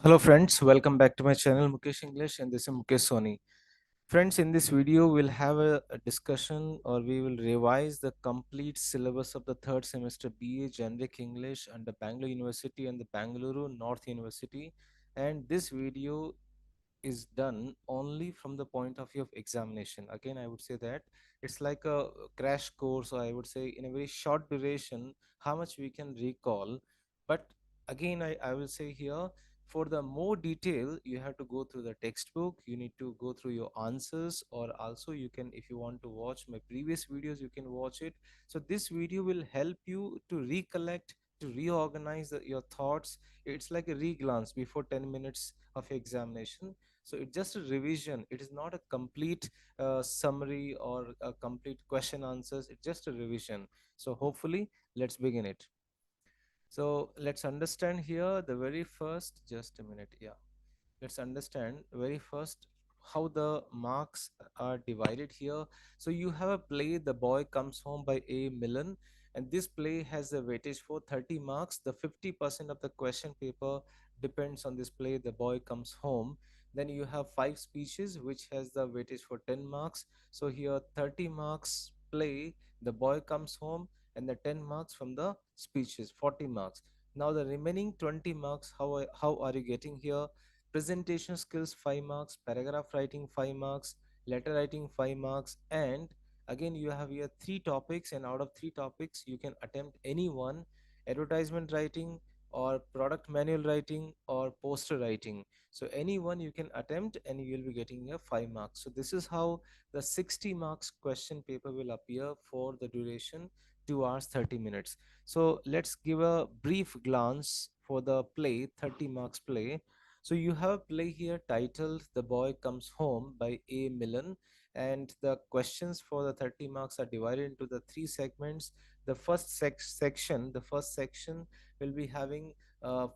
Hello friends, welcome back to my channel Mukesh English, and this is Mukesh Soni. Friends, in this video we'll have a discussion, or we will revise the complete syllabus of the third semester BA Generic English under Bangalore University and the Bangalore North University. And this video is done only from the point of view of examination. Again, I would say that it's like a crash course, or I would say in a very short duration how much we can recall. But again, I will say here, for the more detail you have to go through the textbook, you need to go through your answers, or also you can, if you want to watch my previous videos, you can watch it. So this video will help you to recollect, to reorganize your thoughts. It's like a re-glance before 10 minutes of examination. So it's just a revision, it is not a complete summary or a complete question answers, it's just a revision. So hopefully, let's begin it. So let's understand here the very first, just a minute, yeah, let's understand very first how the marks are divided here. So you have a play, The Boy Comes Home by A. Millen, and this play has a weightage for 30 marks. The 50% of the question paper depends on this play, The Boy Comes Home. Then you have five speeches which has the weightage for 10 marks. So here 30 marks play, The Boy Comes Home, and the 10 marks from the speeches, 40 marks. Now the remaining 20 marks, how are you getting here? Presentation skills 5 marks, paragraph writing 5 marks, letter writing 5 marks, and again you have here three topics, and out of three topics you can attempt any one: advertisement writing, or product manual writing, or poster writing. So any one you can attempt and you will be getting here 5 marks. So this is how the 60 marks question paper will appear for the duration 2 hours 30 minutes. So let's give a brief glance for the play, 30 marks play. So you have a play here titled The Boy Comes Home by A. Millen, and the questions for the 30 marks are divided into the three segments. The first section will be having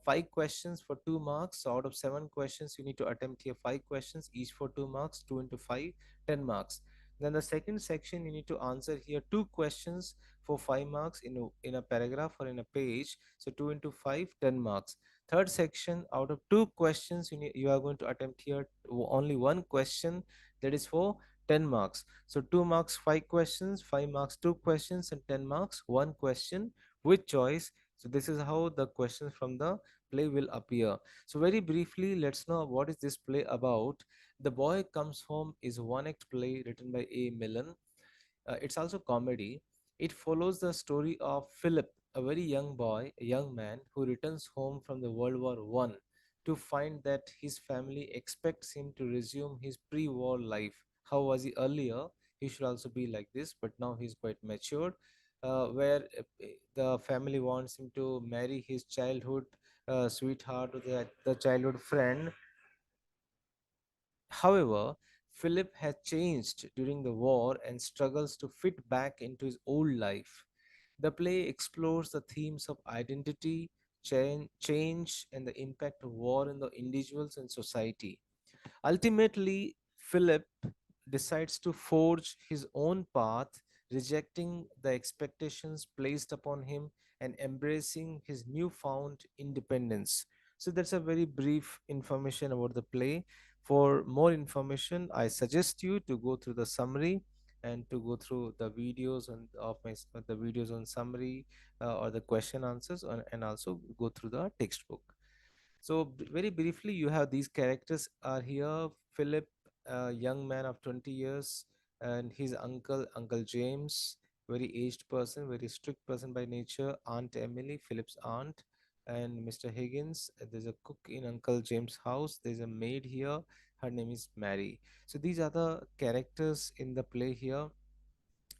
five questions for 2 marks. So out of seven questions, you need to attempt here five questions, each for 2 marks, 2 into 5, 10 marks. Then the second section, you need to answer here two questions for 5 marks in a paragraph or in a page. So 2 into 5, 10 marks. Third section, out of two questions, you are going to attempt here only one question, that is for 10 marks. So 2 marks 5 questions, 5 marks 2 questions, and 10 marks 1 question with choice. So this is how the questions from the play will appear. So very briefly, let's know what is this play about. The Boy Comes Home is a one-act play written by A. Millen. It's also comedy. It follows the story of Philip, a very young boy, a young man who returns home from the World War One to find that his family expects him to resume his pre-war life. How was he earlier? He should also be like this, but now he's quite matured. Where the family wants him to marry his childhood sweetheart, or the childhood friend. However, Philip has changed during the war and struggles to fit back into his old life. The play explores the themes of identity, change, and the impact of war on the individuals and society. Ultimately, Philip decides to forge his own path, rejecting the expectations placed upon him and embracing his newfound independence. So that's a very brief information about the play. For more information, I suggest you to go through the summary and to go through the videos the videos on summary, or the question answers, and also go through the textbook. So very briefly, you have these characters are here. Philip, a young man of 20 years, and his Uncle James, very aged person, very strict person by nature. Aunt Emily, Philip's aunt, and Mr. Higgins. There's a cook in Uncle James' house. There's a maid here. Her name is Mary. So these are the characters in the play here.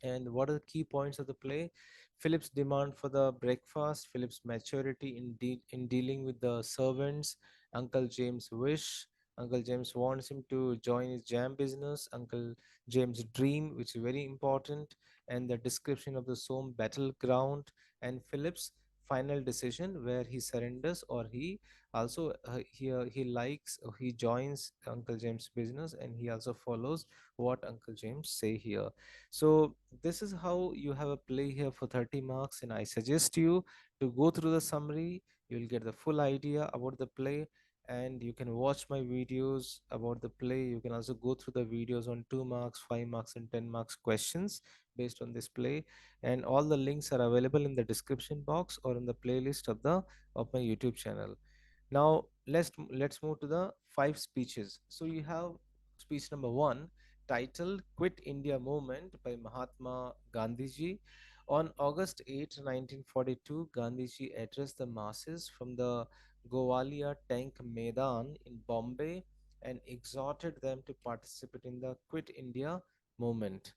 And what are the key points of the play? Philip's demand for the breakfast, Philip's maturity in dealing with the servants, Uncle James' wish. Uncle James wants him to join his jam business, Uncle James' dream, which is very important, and the description of the Somme battleground, and Philip's final decision where he surrenders, or he also he likes, or he joins Uncle James' business, and he also follows what Uncle James say here. So this is how you have a play here for 30 marks, and I suggest you to go through the summary. You will get the full idea about the play. and you can watch my videos about the play. You can also go through the videos on 2 marks, 5 marks, and 10 marks questions based on this play. And all the links are available in the description box or in the playlist of my YouTube channel. Now let's move to the five speeches. So you have speech number one, titled "Quit India Movement" by Mahatma Gandhi ji. On August 8, 1942, Gandhi ji addressed the masses from the Gowalia Tank Maidan in Bombay and exhorted them to participate in the Quit India movement.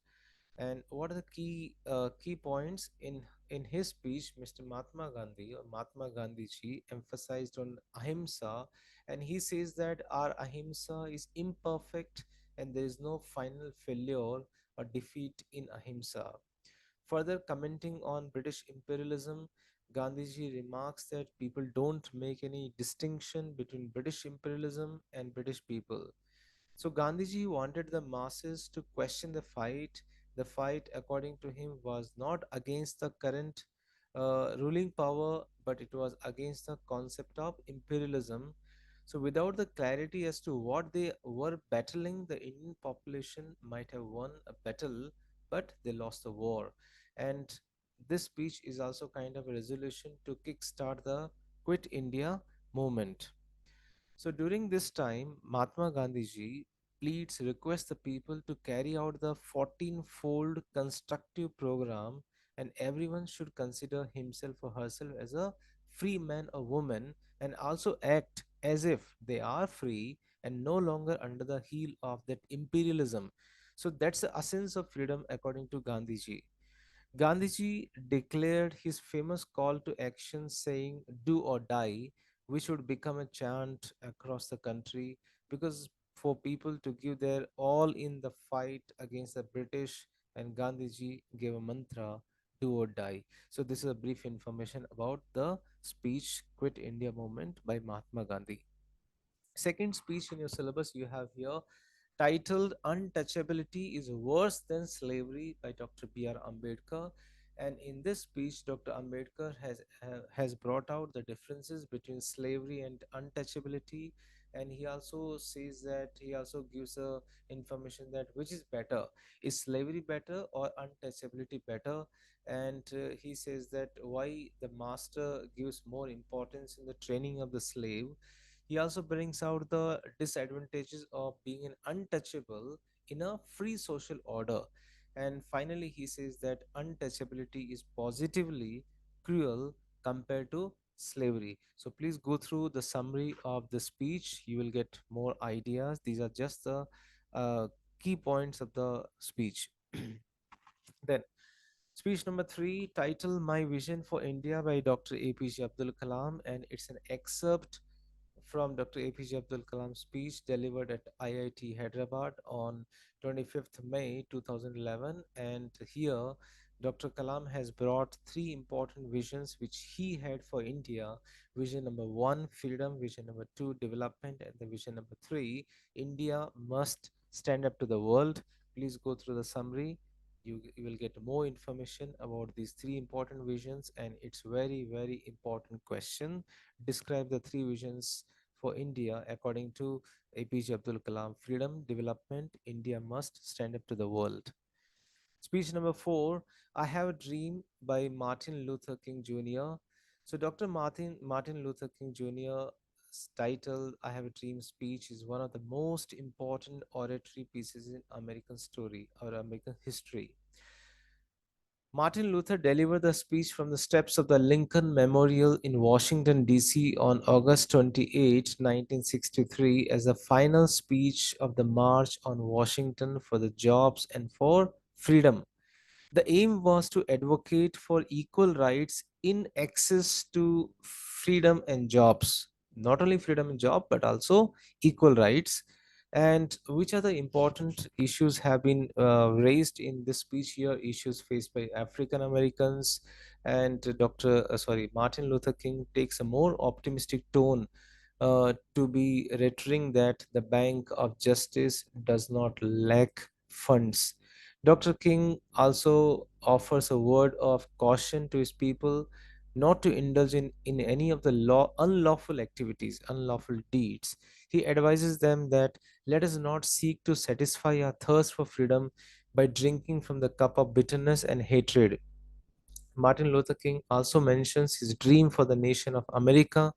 And what are the key points in his speech? Mr. Mahatma Gandhi, or Mahatma Gandhi ji, emphasized on ahimsa, and he says that our ahimsa is imperfect and there is no final failure or defeat in ahimsa. Further commenting on British imperialism, Gandhiji remarks that people don't make any distinction between British imperialism and British people. So Gandhiji wanted the masses to question the fight. The fight, according to him, was not against the current ruling power, but it was against the concept of imperialism. So without the clarity as to what they were battling, the Indian population might have won a battle, but they lost the war. And this speech is also kind of a resolution to kickstart the Quit India movement. So during this time, Mahatma Gandhiji requests the people to carry out the 14-fold constructive program, and everyone should consider himself or herself as a free man or woman and also act as if they are free and no longer under the heel of that imperialism. So that's the essence of freedom according to Gandhiji. Gandhiji declared his famous call to action saying, "Do or die," which would become a chant across the country because for people to give their all in the fight against the British, and Gandhiji gave a mantra, "Do or die." So, this is a brief information about the speech Quit India Movement by Mahatma Gandhi. Second speech in your syllabus you have here, titled "Untouchability is Worse Than Slavery" by Dr. B.R. Ambedkar. And in this speech, Dr. Ambedkar has brought out the differences between slavery and untouchability. And he also says that he also gives information that which is better, is slavery better or untouchability better. And he says that why the master gives more importance in the training of the slave. He also brings out the disadvantages of being an untouchable in a free social order. And finally, he says that untouchability is positively cruel compared to slavery. So please go through the summary of the speech. You will get more ideas. These are just the uh, key points of the speech. Then, speech number three, titled "My Vision for India" by Dr. APJ Abdul Kalam, and it's an excerpt from Dr. APJ Abdul Kalam's speech delivered at IIT Hyderabad on 25th May 2011. And here, Dr. Kalam has brought three important visions which he had for India. Vision number one, freedom; vision number two, development; and the vision number three, India must stand up to the world. Please go through the summary. You will get more information about these three important visions, and it's very important question. Describe the three visions for India according to APJ Abdul Kalam: freedom, development, India must stand up to the world. Speech number four, I Have a Dream by Martin Luther King Jr. So Dr. Martin Luther King Jr.'s title "I Have a Dream" speech is one of the most important oratory pieces in American story or American history. Martin Luther delivered the speech from the steps of the Lincoln Memorial in Washington, D.C. on August 28, 1963, as the final speech of the March on Washington for the Jobs and for Freedom. The aim was to advocate for equal rights in access to freedom and jobs. Not only freedom and job, but also equal rights. And which are the important issues have been raised in this speech here? Issues faced by African Americans, and Martin Luther King takes a more optimistic tone to be reiterating that the Bank of Justice does not lack funds. Dr. King also offers a word of caution to his people not to indulge in any of the unlawful activities, unlawful deeds. He advises them that let us not seek to satisfy our thirst for freedom by drinking from the cup of bitterness and hatred. Martin Luther King also mentions his dream for the nation of America.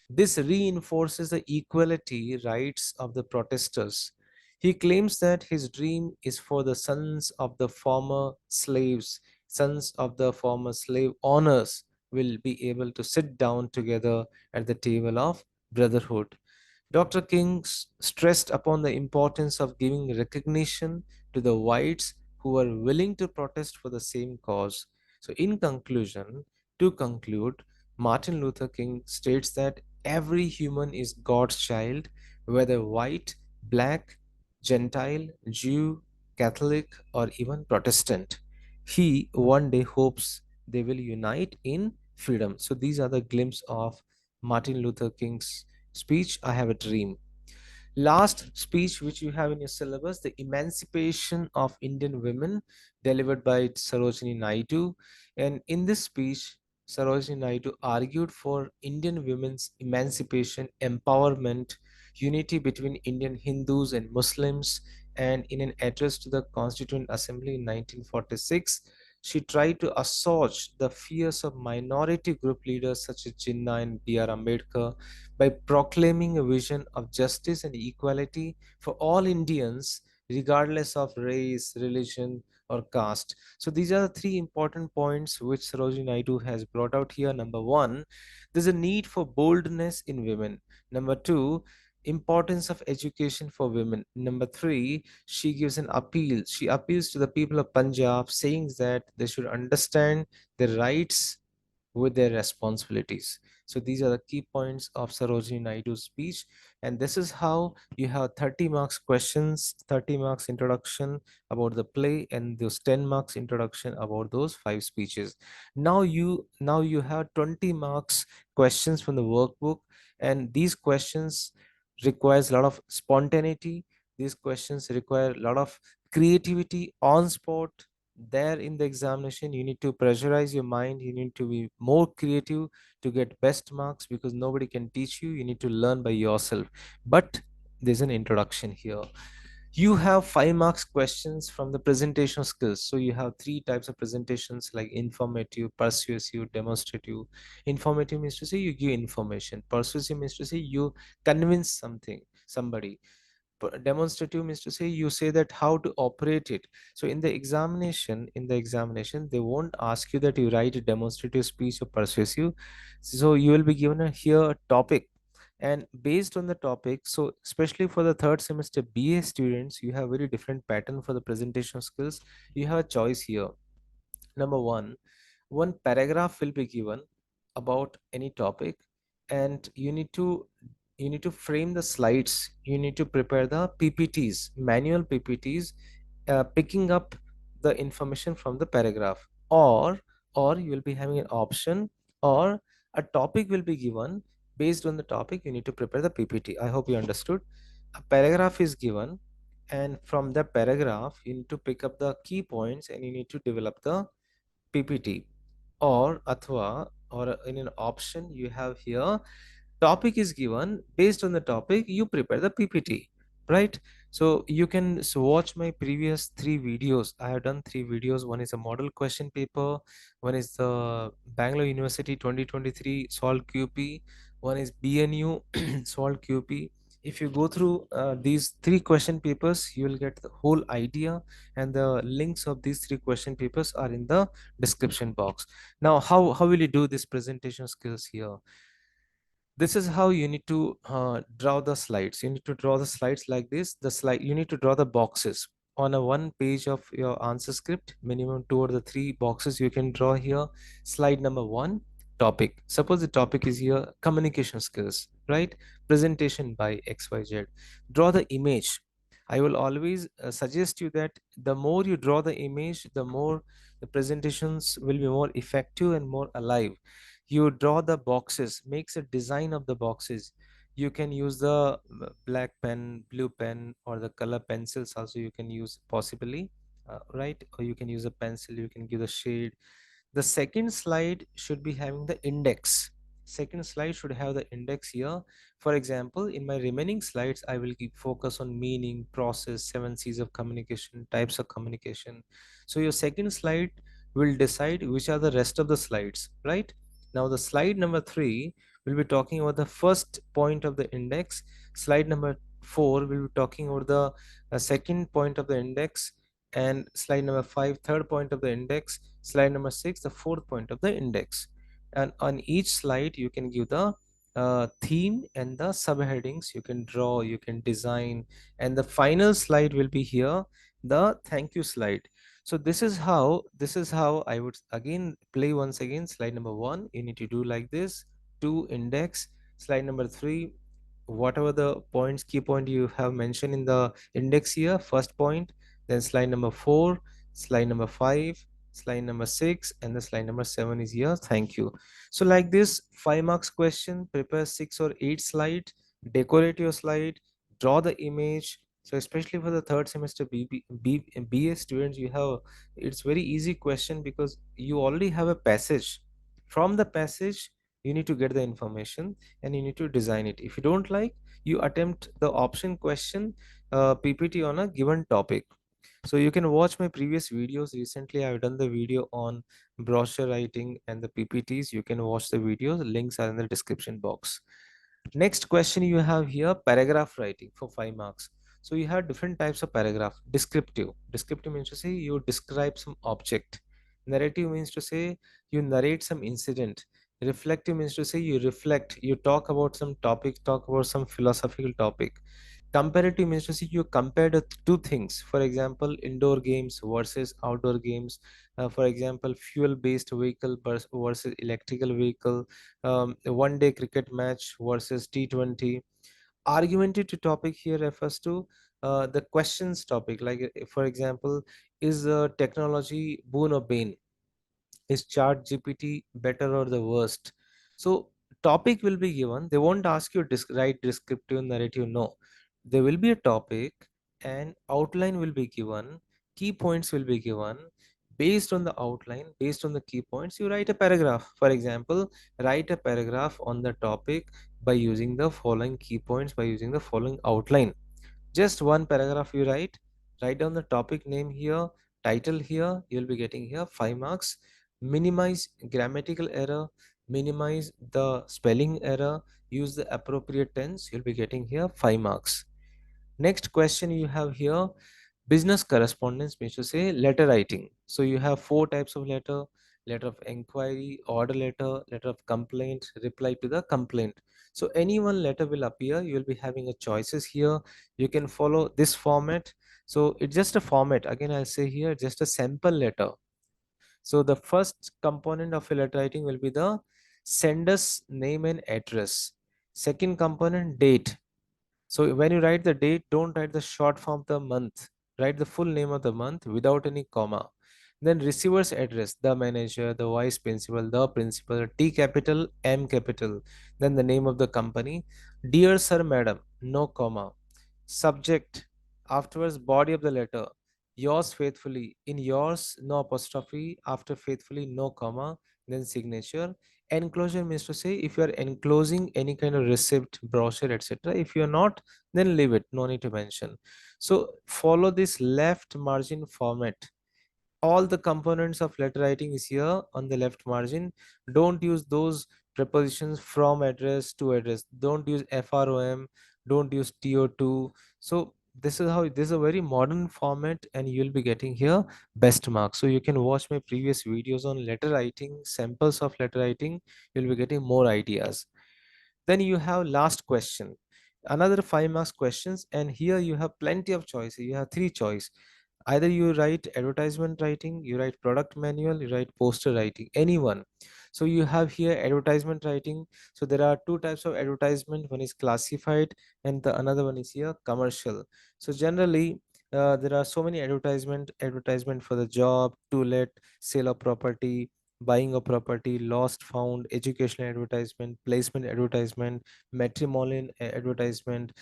This reinforces the equality rights of the protesters. He claims that his dream is for the sons of the former slave owners will be able to sit down together at the table of brotherhood. Dr. King stressed upon the importance of giving recognition to the whites who were willing to protest for the same cause. So, in conclusion, to conclude, Martin Luther King states that every human is God's child, whether white, black, Gentile, Jew, Catholic, or even Protestant. He one day hopes they will unite in freedom. So, these are the glimpse of Martin Luther King's speech, I Have a Dream. Last speech which you have in your syllabus, the Emancipation of Indian Women, delivered by Sarojini Naidu. And in this speech, Sarojini Naidu argued for Indian women's emancipation, empowerment, unity between Indian Hindus and Muslims. And in an address to the Constituent Assembly in 1946, she tried to assuage the fears of minority group leaders such as Jinnah and B.R. Ambedkar by proclaiming a vision of justice and equality for all Indians, regardless of race, religion, or caste. So these are the three important points which Sarojini Naidu has brought out here. Number one, there's a need for boldness in women. Number two, importance of education for women. Number three, she gives an appeal. She appeals to the people of Punjab, saying that they should understand their rights with their responsibilities. So these are the key points of Sarojini Naidu's speech. And this is how you have 30 marks questions, 30 marks introduction about the play, and those 10 marks introduction about those five speeches. Now you have 20 marks questions from the workbook, and these questions requires a lot of spontaneity. These questions require a lot of creativity on spot. There in the examination, you need to pressurize your mind, you need to be more creative to get best marks, because nobody can teach you, you need to learn by yourself. But there's an introduction here. You have 5 marks questions from the presentation skills. So you have three types of presentations, like informative, persuasive, demonstrative. Informative means to say you give information. Persuasive means to say you convince somebody. Demonstrative means to say you say that how to operate it. So in the examination they won't ask you that you write a demonstrative speech or persuasive. So you will be given here a topic, and based on the topic, so especially for the third semester BA students, you have very different pattern for the presentation skills. You have a choice here. Number one paragraph will be given about any topic, and you need to frame the slides, you need to prepare the PPTs, manual PPTs, picking up the information from the paragraph. Or you will be having an option, or a topic will be given. Based on the topic, you need to prepare the PPT. I hope you understood. A paragraph is given, and from the paragraph you need to pick up the key points and you need to develop the PPT. Or athwa, or in an option you have here, topic is given, based on the topic you prepare the PPT, right? So you can watch my previous three videos. I have done three videos. One is a model question paper, one is the Bangalore University 2023 solved QP, one is BNU solved QP. If you go through these three question papers, you will get the whole idea, and the links of these three question papers are in the description box. Now, how will you do this presentation skills here? This is how you need to draw the slides. You need to draw the slides like this. The slide, you need to draw the boxes on a one page of your answer script. Minimum two or the three boxes you can draw here. Slide number one, topic. Suppose the topic is here communication skills, right? Presentation by XYZ. Draw the image. I will always suggest you that the more you draw the image, the more the presentations will be more effective and more alive. You draw the boxes, makes a design of the boxes. You can use the black pen, blue pen, or the color pencils also you can use possibly, right? Or you can use a pencil, you can give the shade. The second slide should be having the index. Second slide should have the index here. For example, in my remaining slides, I will keep focus on meaning, process, 7 C's of communication, types of communication. So your second slide will decide which are the rest of the slides, right? Now the slide number 3 will be talking about the first point of the index. Slide number 4 will be talking about the second point of the index, and slide number 5 third point of the index, slide number 6 the fourth point of the index. And on each slide you can give the theme and the subheadings, you can draw, you can design, and the final slide will be here, the thank you slide. So this is how I would again play once again. Slide number 1, you need to do like this: 2, index. Slide number 3, whatever the points, key point you have mentioned in the index here, first point. Then slide number 4, slide number 5, slide number 6, and the slide number 7 is here, thank you. So like this, 5 marks question, prepare 6 or 8 slide, decorate your slide, draw the image. So especially for the third semester BA students, you have, it's very easy question because you already have a passage. From the passage you need to get the information and you need to design it. If you don't like, you attempt the option question PPT on a given topic. So you can watch my previous videos. Recently I've done the video on brochure writing and the PPTs. You can watch the videos, links are in the description box. Next question you have here, paragraph writing for 5 marks. So you have different types of paragraph. Descriptive means to say you describe some object. Narrative means to say you narrate some incident. Reflective means to say you reflect, you talk about some topic, talk about some philosophical topic. Comparative means to say you compare the two things. For example, indoor games versus outdoor games. For example, fuel based vehicle versus electrical vehicle. One day cricket match versus T20. Argumentative topic here refers to the questions topic, like for example, is technology boon or bane? Is chat gpt better or the worst? So topic will be given, they won't ask you write descriptive narrative, no. There will be a topic and outline will be given, key points will be given. Based on the outline, based on the key points, you write a paragraph. For example, write a paragraph on the topic by using the following key points, by using the following outline. Just one paragraph you write down the topic name here, title here, you'll be getting here 5 marks. Minimize grammatical error, minimize the spelling error, use the appropriate tense, you'll be getting here 5 marks. Next question you have here, business correspondence means to say letter writing. So you have 4 types of letter: letter of inquiry, order letter, letter of complaint, reply to the complaint. So any one letter will appear, you will be having a choices here. You can follow this format. So it's just a format, again I'll say here, just a sample letter. So the first component of a letter writing will be the sender's name and address. Second component, date. So when you write the date, don't write the short form of the month. Write the full name of the month without any comma. Then receiver's address, the manager, the vice principal, the principal, T capital, M capital. Then the name of the company. Dear sir, madam, no comma. Subject, afterwards body of the letter. Yours faithfully. In yours, no apostrophe. After faithfully, no comma. Then signature. Enclosure means to say if you are enclosing any kind of receipt, brochure, etc. If you are not, then leave it, no need to mention. So follow this left margin format. All the components of letter writing is here on the left margin. Don't use those prepositions from address to address. Don't use from, don't use to. So this is a very modern format and you'll be getting here best marks. So you can watch my previous videos on letter writing, samples of letter writing, you'll be getting more ideas. Then you have last question, another 5 marks questions, and here you have plenty of choices. You have 3 choice. Either you write advertisement writing, you write product manual, you write poster writing, anyone. So you have here advertisement writing. So there are 2 types of advertisement, one is classified and the another one is here commercial. So generally there are so many advertisement for the job, to let, sale of property, buying of property, lost found, educational advertisement, placement advertisement, matrimonial advertisement,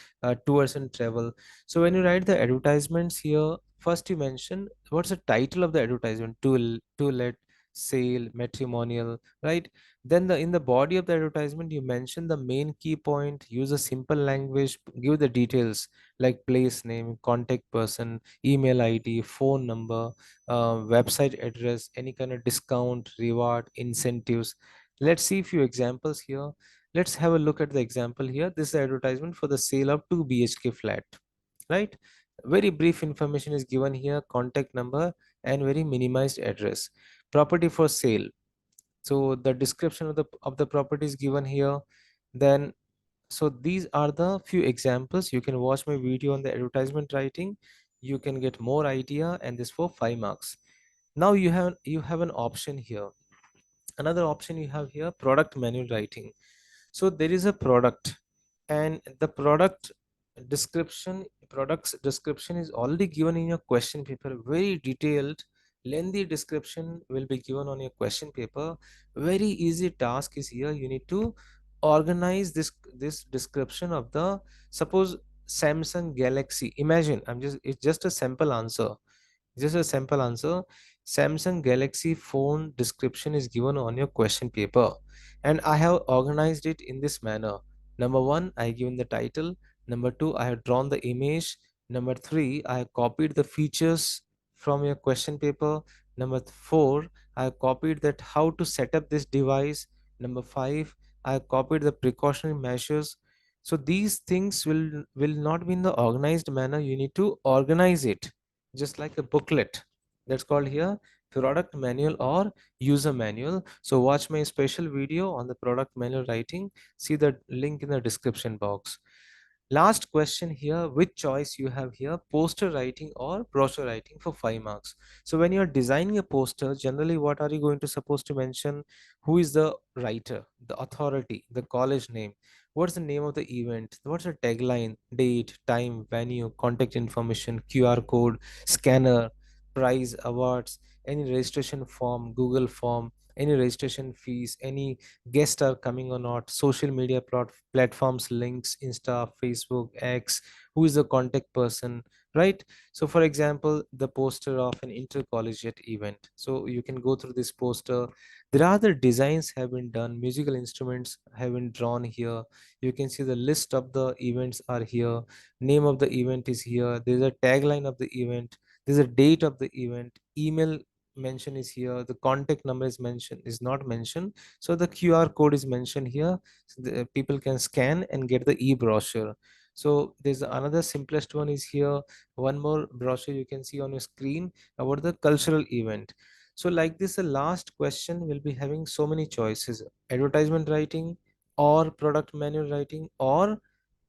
tours and travel. So when you write the advertisements here, first you mention what's the title of the advertisement: to let, sale, matrimonial, right? Then in the body of the advertisement, you mention the main key point, use a simple language, give the details like place name, contact person, email ID, phone number, website address, any kind of discount, reward, incentives. Let's see a few examples here. Let's have a look at the example here. This is the advertisement for the sale of 2 BHK flat, right? Very brief information is given here, contact number and very minimized address. Property for sale. So the description of the property is given here. Then so these are the few examples. You can watch my video on the advertisement writing. You can get more idea, and this for 5 marks. Now you have an option here. Another option you have here, product manual writing. So there is a product, and the product's description is already given in your question paper. Very detailed, lengthy description will be given on your question paper. Very easy task is here. You need to organize this description of the, suppose, Samsung Galaxy. Imagine, it's just a simple answer. Just a sample answer. Samsung Galaxy phone description is given on your question paper, and I have organized it in this manner. Number one, I given the title. Number two, I have drawn the image. Number three, I have copied the features from your question paper. Number four, I have copied that how to set up this device. Number five, I have copied the precautionary measures. So these things will not be in the organized manner. You need to organize it just like a booklet. That's called here product manual or user manual. So watch my special video on the product manual writing. See the link in the description box. Last question here, which choice you have here, poster writing or brochure writing for 5 marks. So when you're designing a poster, generally what are you going to supposed to mention? Who is the writer, the authority, the college name, what's the name of the event, what's the tagline, date, time, venue, contact information, QR code, scanner, prize, awards, any registration form, Google form, any registration fees, any guests are coming or not, social media platforms, links, Insta, Facebook, X, who is the contact person, right? So for example, the poster of an intercollegiate event, so you can go through this poster. There are the designs have been done, musical instruments have been drawn here. You can see the list of the events are here, name of the event is here, there's a tagline of the event, there's a date of the event, email mention is here, the contact number is mentioned, is not mentioned. So the QR code is mentioned here, so the people can scan and get the e-brochure. So there's another simplest one is here, one more brochure you can see on your screen about the cultural event. So like this, the last question will be having so many choices: advertisement writing or product manual writing or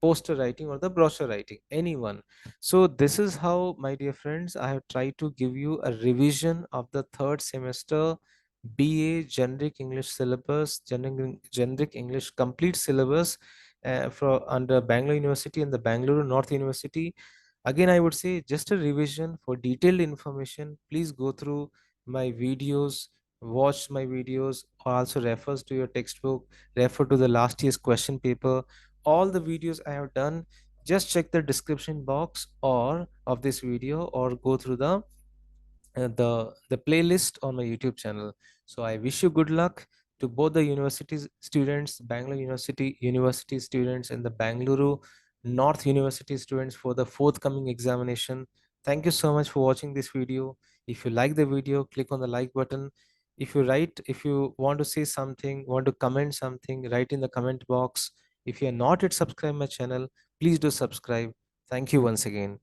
poster writing or the brochure writing, anyone. So this is how, my dear friends, I have tried to give you a revision of the third semester BA generic English syllabus, generic English complete syllabus for under Bangalore University and the Bangalore North University. Again, I would say just a revision. For detailed information, please go through my videos, watch my videos, or also refers to your textbook, refer to the last year's question paper. All the videos I have done, just check the description box or of this video, or go through the playlist on my YouTube channel. So I wish you good luck to both the universities students, Bangalore University students, and the Bangalore North University students for the forthcoming examination. Thank you so much for watching this video. If you like the video, click on the like button. If you want to say something, want to comment something, write in the comment box. If you are not yet subscribed my channel, please do subscribe. Thank you once again.